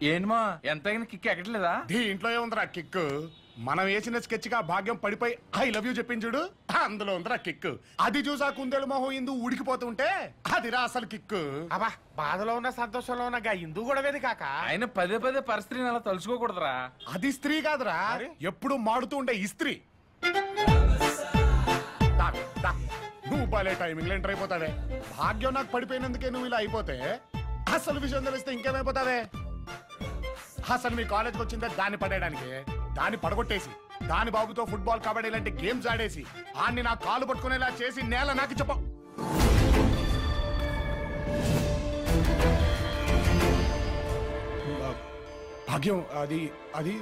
ఏంటి మా ఎంతైనా కిక్ ఎక్కట్లేదా? దీంట్లో ఏముందిరా కిక్? మనం వేసిన స్కెచ్ గా భాగ్యం పడిపోయి ఐ లవ్ యూ చెప్పింది చూడు, అందులో ఉందిరా కిక్. అది చూసా కుందేలు మొహం ఇందు ఊడికిపోతుంటే అదిరా అసలు కిక్. అబ్బా బాధలో ఉన్న సంతోషంలో ఉన్న ఇందు కూడా వేది కాక. ఆయన పదే పదే పరిస్థితిని అలా తలుచుకోకూడదురా. అది స్త్రీ కాదురా, ఎప్పుడు మాడుతూ ఉండే ఇస్త్రీ. నువ్వు బాలే టైమింగ్ ఎంటర్ అయిపోతావే. భాగ్యం నాకు పడిపోయినందుకే నువ్వు ఇలా అయిపోతే అసలు విషయం తెలిస్తే ఇంకేమైపోతావే? అసలు మీ కాలేజ్కి వచ్చిందే దాన్ని పడేయడానికి, దాన్ని పడగొట్టేసి దాని బాబుతో ఫుట్బాల్ కబడ్డీ లాంటి గేమ్స్ ఆడేసి ఆన్ని నా కాలు పట్టుకునేలా చేసి నేల నాకు చెప్ప. భాగ్యం అది అది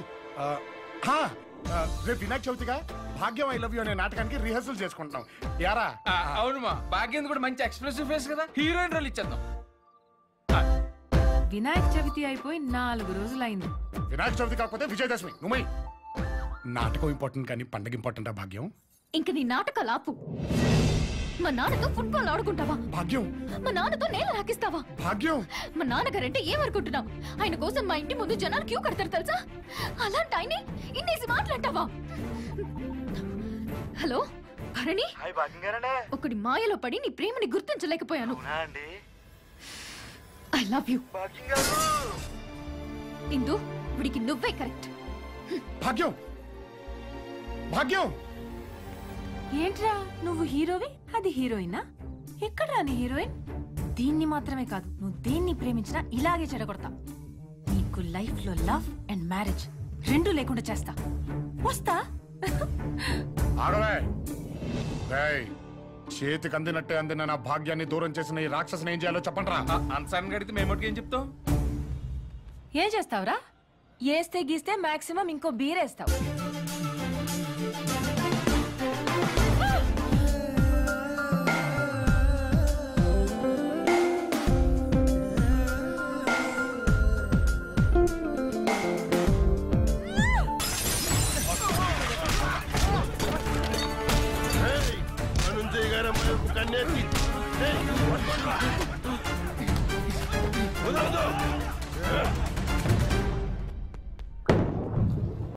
రేపు వినాయక చవితిగా భాగ్యం ఐ లవ్ యూ అనే నాటకానికి రిహర్సల్ చేసుకుంటున్నాం. యారా? అవును మా భాగ్యం కూడా మంచి ఎక్స్ప్రెసివ్ ఫేస్ కదా, హీరోయిన్ రోల్ ఇచ్చేద్దాం. వినాయక చవితి అయిపోయి 4 రోజులైంది. వినాయక చవితి కాకపోతే విజయదశమి. నువ్వు నాటకం ఇంపార్టెంట్ కానీ పండగ ఇంపార్టెంటా భాగ్యం? ఇంక నీ నాటకాలు ఆపు. మా నాన్నతో ఫుట్బాల్ ఆడుకుంటావా? భాగ్యం. మా నాన్నతో నేల రాకిస్తావా? భాగ్యం. మా నాన్నగారంటే ఏమనుకుంటున్నావు? ఆయన కోసం మా ఇంటి ముందు జనాలు క్యూ కడతారు తెలుసా? అలాంటి ఆయన ఇన్నేసి మాట్లాంటావా? హలో భరణి, ఒకటి మాయలో పడి నీ ప్రేమని గుర్తించలేకపోయాను. I love you. ఇందు, వీడికి నువ్వే కరెక్ట్. భాగ్యం. భాగ్యం. ఏంట్రా నువ్వు హీరోవి, అది హీరోయినా? ఎక్కడ్రా నీ హీరోయిన్? దీన్ని మాత్రమే కాదు, నువ్వు దేన్ని ప్రేమించినా ఇలాగే చెడగొడతా. నీకు లైఫ్ లో లవ్ అండ్ మ్యారేజ్ రెండు లేకుండా చేస్తా. వస్తా. చేతికి అందినట్టే అందిన నా భాగ్యాన్ని దూరం చేసిన ఈ రాక్షసుని ఏం చేయాలో చెప్పండిరా. అన్సాన్ గడితే మేమోటికి ఏం చెప్తాం? ఏం చేస్తావురా? ఏస్తే గీస్తే మాక్సిమం ఇంకో బీరేస్తావు. కన్యాతి